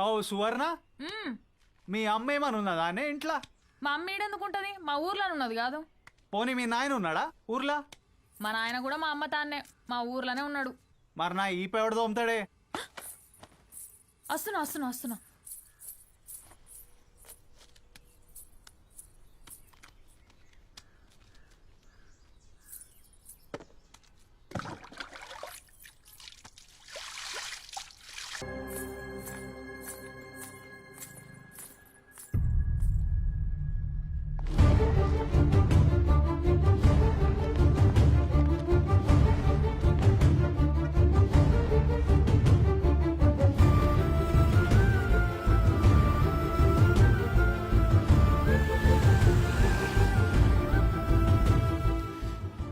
ఓ సువర్ణ, మ్మ్. మీ అమ్మ ఏమని ఉన్నదా అనే ఇంట్లో? మా అమ్మ ఈడెందుకుంటది? మా ఊర్లో ఉన్నది కాదు. పోనీ మీ నాయన ఉన్నాడా ఊర్లో? మా నాయన కూడా మా అమ్మ తాన్నే మా ఊర్లోనే ఉన్నాడు. మరి నా ఈ పెవడు తోముతాడే? వస్తున్నా వస్తున్నా వస్తున్నా.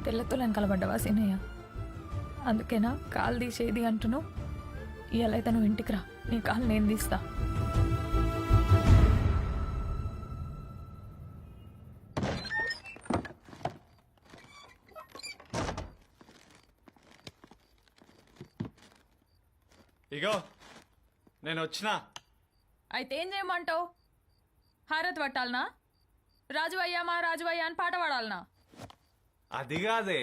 తెల్లతో వెనకాలబడ్డావా సీనయ్య? అందుకేనా కాలు తీసేది అంటున్నావు? ఇవాళ అయితే నువ్వు ఇంటికి రా, నీ కాలు నేను తీస్తా. ఇగో నేను వచ్చినా. అయితే ఏం చేయమంటావు? హారతి పట్టాలనా? రాజువయ్యా మా రాజువయ్యా అని పాట పాడాలనా? అది కాదే,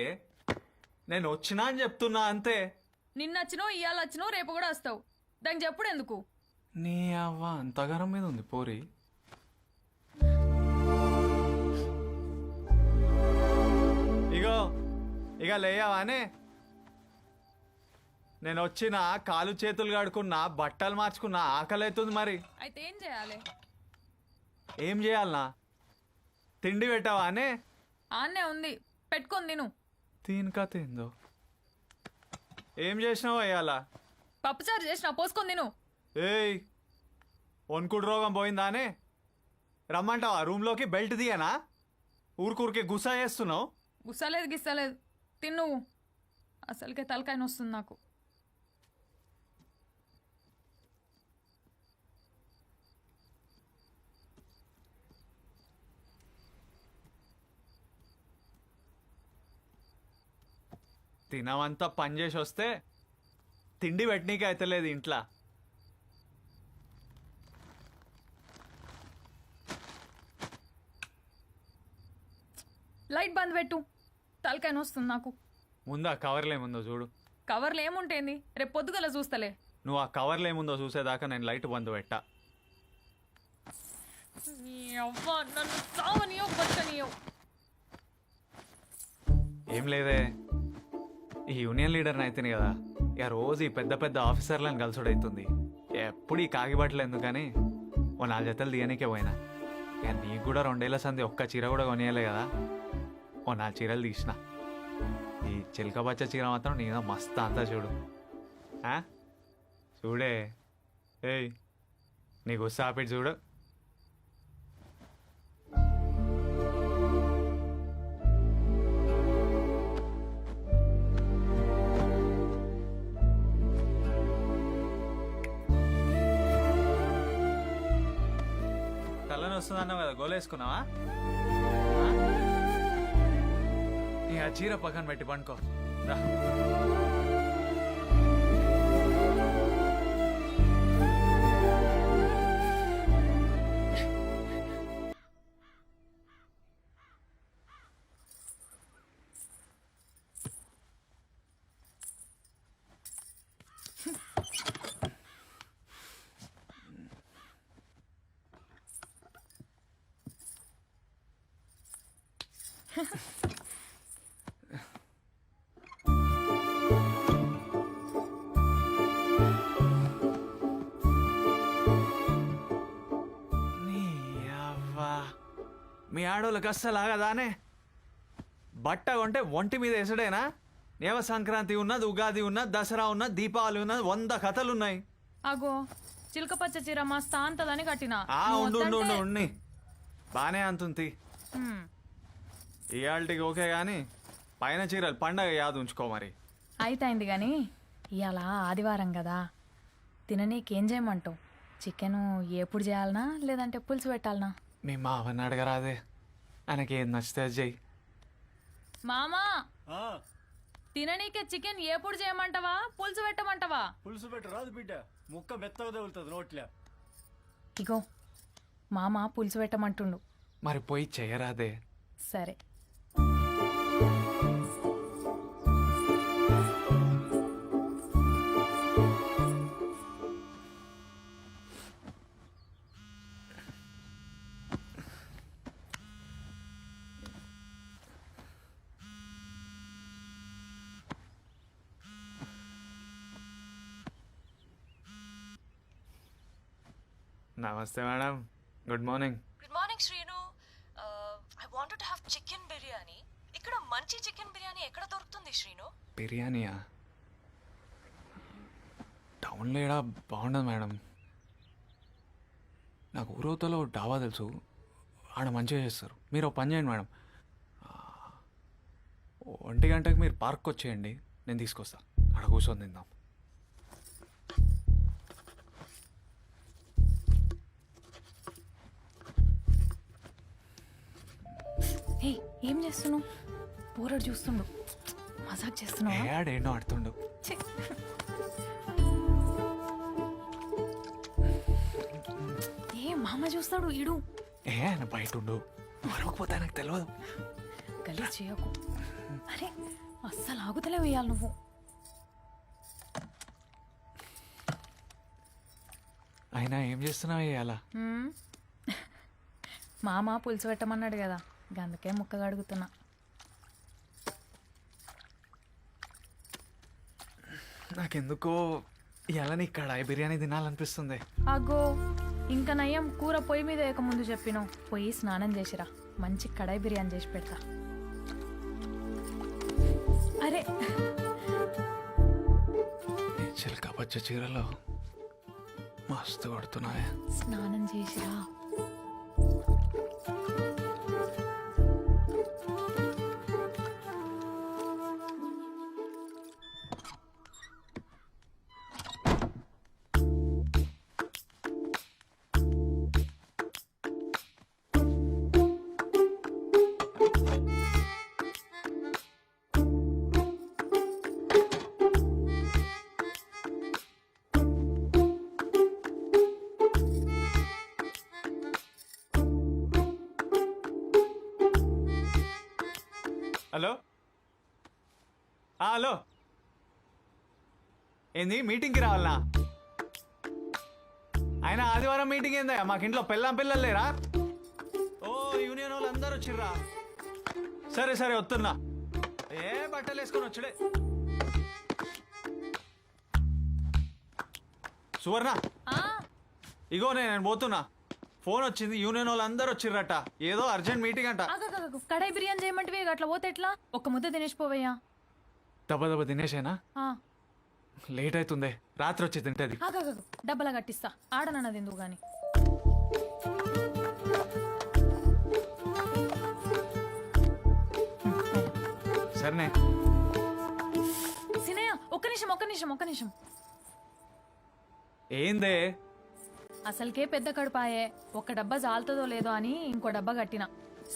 నేను వచ్చినా అని చెప్తున్నా అంతే. నిన్నచ్చినావు, ఇవాళ వచ్చినావు, రేపు కూడా వస్తావు. దానికి చెప్పుడు ఎందుకు? నీ అవ్వ అంతగారం మీద ఉంది పోరి. ఇగో ఇక లేయవానే. నేను వచ్చిన కాలు చేతులు కడుకున్నా, బట్టలు మార్చుకున్నా, ఆకలి అవుతుంది. మరి అయితే ఏం చేయాలి? ఏం చేయాలనా? తిండి పెట్టావా అనే? ఆన్నే ఉంది, పెట్టుకొని తిను. తీనక తిందో. ఏం చేసినావు అయ్యాలా? పప్పుచారు చేసిన, పోసుకొని తిను. ఏయ్, వణుకుడు రోగం పోయిందానే? రమ్మంటావా రూమ్లోకి? బెల్ట్ తీయనా? ఊరికూరికే గుసా చేస్తున్నావు. గుస్సలేదు గిస్సలేదు, తిన్ను. అసలుకే తలకాయ వస్తుంది నాకు. తినవంతా పని చేసి వస్తే తిండి పెట్టనీకి అయితలేదు ఇంట్లో. లైట్ బంద్ పెట్టు, తలకాయ వస్తుంది నాకు. ముందు ఆ కవర్లో ఏముందో చూడు. కవర్లు ఏముంటేంది? రేపు పొద్దుగల చూస్తలే. నువ్వు ఆ కవర్లో ఏముందో చూసేదాకా నేను లైట్ బంద్ పెట్టా. నీ అవ్వ నన్ను చావనియో బతకనియో. ఏం లేదే, ఈ యూనియన్ లీడర్ని అయితేనే కదా ఇక రోజు ఈ పెద్ద పెద్ద ఆఫీసర్లను కలుసుడవుతుంది. ఎప్పుడు ఈ కాగిబట్టలు ఎందుకని ఓ 4 జతలు తీయనికే పోయినా. ఇక నీకు కూడా 2 ఏళ్ల సంది ఒక్క చీర కూడా కొనియలే కదా, ఓ 4 చీరలు తీసిన. ఈ చిలక బచ్చ చీర మాత్రం నేను మస్తు అంతా చూడు. చూడే. ఏయ్, నీకు సాపిట్ చూడు. తలని వస్తుంది అన్నావు కదా, గోలేసుకున్నావా? ఇక ఆ చీర పక్కన పెట్టి పండుకో రా. మీ ఆడోళ్ళకి అస్సలు ఆగదానే? బట్ట కొంటే ఒంటి మీద వేసడేనా? నేవ సంక్రాంతి ఉన్నది, ఉగాది ఉన్నది, దసరా ఉన్నది, దీపావళి ఉన్నది, 100 కథలున్నాయి. అగో చిలక పచ్చ చీర మస్తు అంతదని కట్టిన. ఉండి బానే అంతుంది. ఇయాల్టికి ఓకే గాని పైన చీరలు పండగ యాద ఉంచుకో మరి. అయితయింది గాని ఇవాళ ఆదివారం కదా, తిననీకేం చేయమంటావు? చికెన్ ఎప్పుడు చేయాలనా లేదంటే పులుసు పెట్టాలనా? మీ మావని అడగరాదే, ఆయనకి ఏం నచ్చితే చెయ్యి. మామా, తిననీకే చికెన్ ఎప్పుడు చేయమంటావా పులుసు పెట్టమంటావా? పులుసు పెట్టరాదు బిడ్డ, ముక్క మెత్తగా తగులుతుంది నోట్లే. ఇగో మామ పులుసు పెట్టమంటుండు. మరి పోయి చేయరాదే. సరే. నమస్తే madam, good morning. Good morning Srinu. I wanted to have chicken biryani. ఇక్కడ మంచి చికెన్ బిర్యానీ ఎక్కడ దొరుకుతుంది శ్రీను? బిర్యానీయా? టౌన్లో ఏడా బాగుండదు మేడం. నాకు ఊరవతలో డాబా తెలుసు, ఆడ మంచిగా చేస్తారు. మీరు ఒక పని చేయండి మేడం, 1 గంటకి మీరు పార్క్కి వచ్చేయండి, నేను తీసుకొస్తా. ఆడ కూర్చొని తిందాం. హే, ఏం చేస్తున్నావు? పోరడు చూస్తుండు. మజాక్ చేస్తున్నావా? ఏడేంటో ఆడుతుండు. ఛీ. ఏ మామ చూస్తాడు ఈడు. ఏ ఆయన బయట ఉండు, మరొకపోతే నాకు తెలియదు. గలీజ్ చేయకు. అరే అస్సలు ఆగుతలే వేయాలి నువ్వు. అయినా ఏం చేస్తున్నావు అలా? మ్మ్. మామ పులుసు పెట్టమన్నాడు కదా, అందుకే ముక్కగా అడుగుతున్నా. నాకెందుకో ఇలా నీ కడాయి బిర్యానీ తినాలనిపిస్తుంది. అగో ఇంకా నయ్యం, కూర పొయ్యి మీద వేయక ముందు చెప్పినావు. పొయ్యి స్నానం చేసిరా, మంచి కడాయి బిర్యానీ చేసి పెడతా. అరే ఈ చిలక పచ్చ చీరలో మస్తు కొడుతున్నావే. స్నానం చేసిరా. హలో, హలో, ఏంది మీటింగ్కి రావాలనా? ఆయన ఆదివారం మీటింగ్ ఏందా? మాకు ఇంట్లో పిల్లలు లేరా? ఓ యూనియన్ వాళ్ళు అందరూ వచ్చిర్రా? సరే సరే వస్తున్నా. ఏ బట్టలు వేసుకొని వచ్చుడే. సువర్ణ, ఇగో నేను పోతున్నా. ఫోన్ వచ్చింది, యూనియన్ వాళ్ళు అందరూ వచ్చిర్రట, ఏదో అర్జెంట్ మీటింగ్ అంట. కడాయి బిర్యానీ చేయమంటే అట్లా పోతే ఎట్లా? ఒక్క ముద్ద తినేసిపోవయ్యా. దెబ్బ తినేసేనా? ఆ, లేట్ అవుతుంది, రాత్రి వచ్చి తింటది. డబ్బలా కట్టిస్తా, ఆడనన్నది ఎందుకు గాని. సరేనే. సినయ్య ఒక్క నిమిషం. ఏందే? అసలుకే పెద్ద కడుపాయే, ఒక్క డబ్బా జాలుతుందో లేదో అని ఇంకో డబ్బా కట్టిన.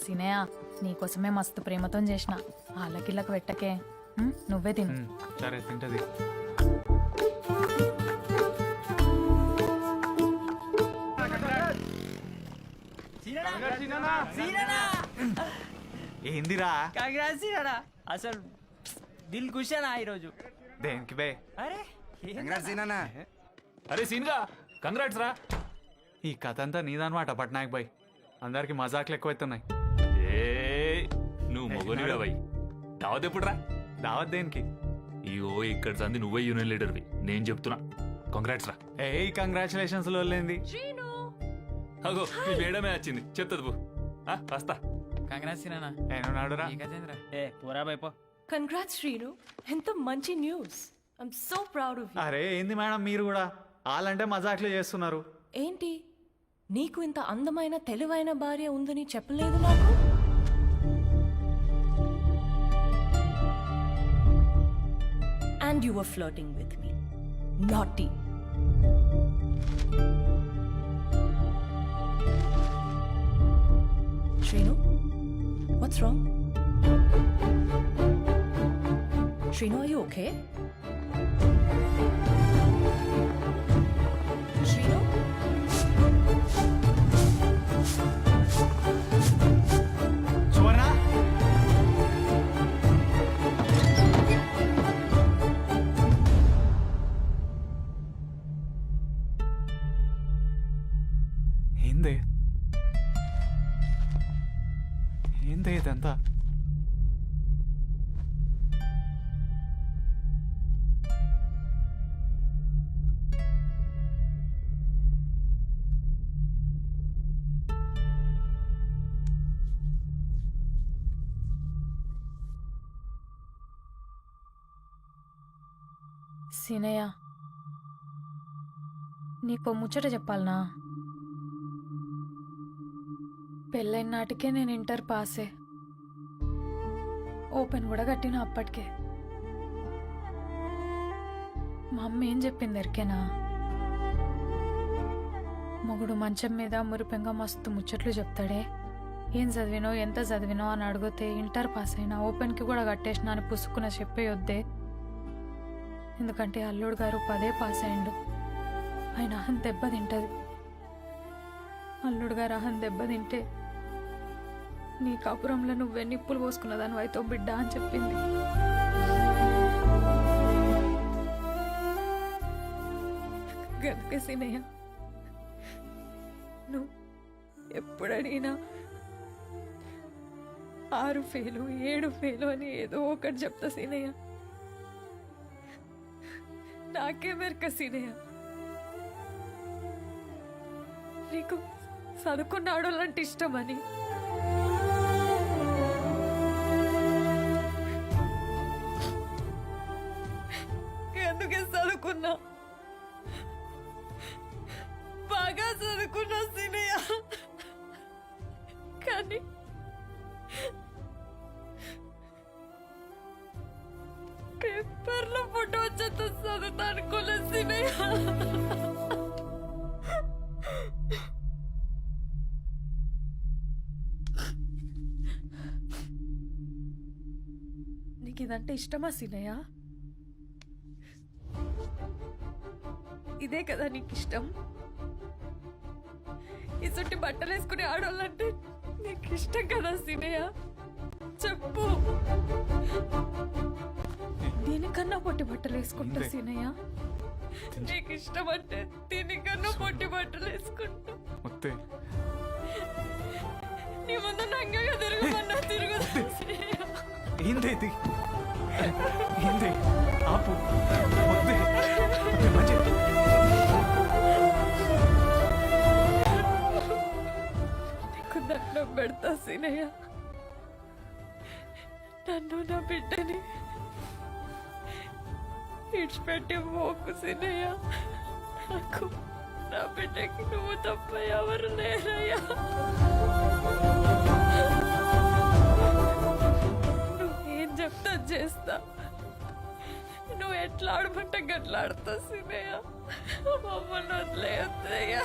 సినయ్య నీకోసమే మస్తు ప్రేమతో చేసిన, ఆళ్ళకిళ్ళకి పెట్టకే. నువ్వే తిను. సరే తింటది. ఏందిరా? అసలు దిల్ కుషానా ఈరోజు. దేనికి బే? అరే అరే సీన్గా కంగ్రాట్స్ రా. ఈ కథ అంతా నీదనమాట పట్నాయక్ బాయ్. అందరికి మజాక్లు ఎక్కువైతున్నాయి. నువ్వు మొగలిరా బాయ్. దావత్ ఎప్పుడు రా? దావత్ దేనికి? ఇగో ఇక్కడ సంది నువ్వే యూనియన్ లీడర్వి, నేను చెప్తున్నా. కంగ్రాట్స్ రా. కంగ్రాచులేషన్స్ లోలేంది. అగో ఈ మేడమే వచ్చింది, చెప్తుంది పో. వస్తా. కంగ్రాట్స్ నాన్న. ఏనాడురా? ఏ పూరా బైపో. కంగ్రాట్స్ శ్రీను, ఎంత మంచి news. I'm so proud of you. అరే ఏంది మేడం మీరు కూడా వాళ్ళంటే మజాక్లు చేస్తున్నారు. ఏంటి, నీకు ఇంత అందమైన తెలివైన భార్య ఉందని చెప్పలేదు నాకు? And you were flirting with me. Naughty. Shrinu, what's wrong? Shrinu, are you okay? Shrinu? ఏంది ఏంది ఇదంతా? సీనయ్య, నీకో ముచ్చట చెప్పాలనా? పెళ్ళైన నాటికే నేను ఇంటర్ పాసే, ఓపెన్ కూడా కట్టిన అప్పటికే. మా అమ్మ ఏం చెప్పింది ఎరికేనా? మొగుడు మంచం మీద మురిపెంగా మస్తు ముచ్చట్లు చెప్తాడే, ఏం చదివినో ఎంత చదివినో అని అడిగితే ఇంటర్ పాస్ అయినా ఓపెన్కి కూడా కట్టేసినా అని పుసుకున్న చెప్పేయొద్దే. ఎందుకంటే అల్లుడు గారు 10 పాస్ అయ్యిండు, ఆయన అహం దెబ్బతింటది. అల్లుడు గారు అహం దెబ్బతింటే నీ కాపురంలో నువ్వే నిప్పులు పోసుకున్నదాని వైతో బిడ్డ అని చెప్పింది. గందుకే సీనయ్య, నువ్వు ఎప్పుడడిగినా 6 ఫెయిలు 7 ఫెయిలు అని ఏదో ఒకటి చెప్తా సీనయ్య. నాకే మెరక సీనయ్య, నీకు చదువుకున్న ఆడోళ్ళంటే ఇష్టమని. ఎందుకే చదువుకున్నా, బాగా చదువుకున్నా సీనయ్య, కానీ పేపర్లో ఫోటో వచ్చేంత చదువుతా అనుకోలేదు సీనయ్య. నీకు ఇదంటే ఇష్టమా సీనయ్య? ఇదే కదా నీకు ఇష్టం? ఇసుంటి బట్టలు వేసుకునే ఆడవాళ్ళంటే నీకు ఇష్టం కదా సీనయ్య? చెప్పు. దీనికన్నా పొట్టి బట్టలు వేసుకుంటా సీనయ్య. నీకు ఇష్టం అంటే దీనికన్నా పొట్టి బట్టలు వేసుకుంటా. ముత్తే, నీ ముందు నంగగా తిరగమన్నా తిరుగుతా సీనయ్య. ఏంది ఇది? ఏంది? ఆపు. ముత్తే, ముత్తే, మంచి నీకు దండం పెడతా సీనయ్య, నన్ను నా బిడ్డని ఇడిచిపెట్టి మోకు సీనయ్య. నాకు నా బిడ్డకి నువ్వు తప్ప ఎవరు లేరయ్యా. నువ్వేం చెప్తా చేస్తా, నువ్వు ఎట్లా ఆడమంటే గట్లా ఆడతా సీనయ్య. మమ్మల్ని వదిలేయొద్దయ్యా.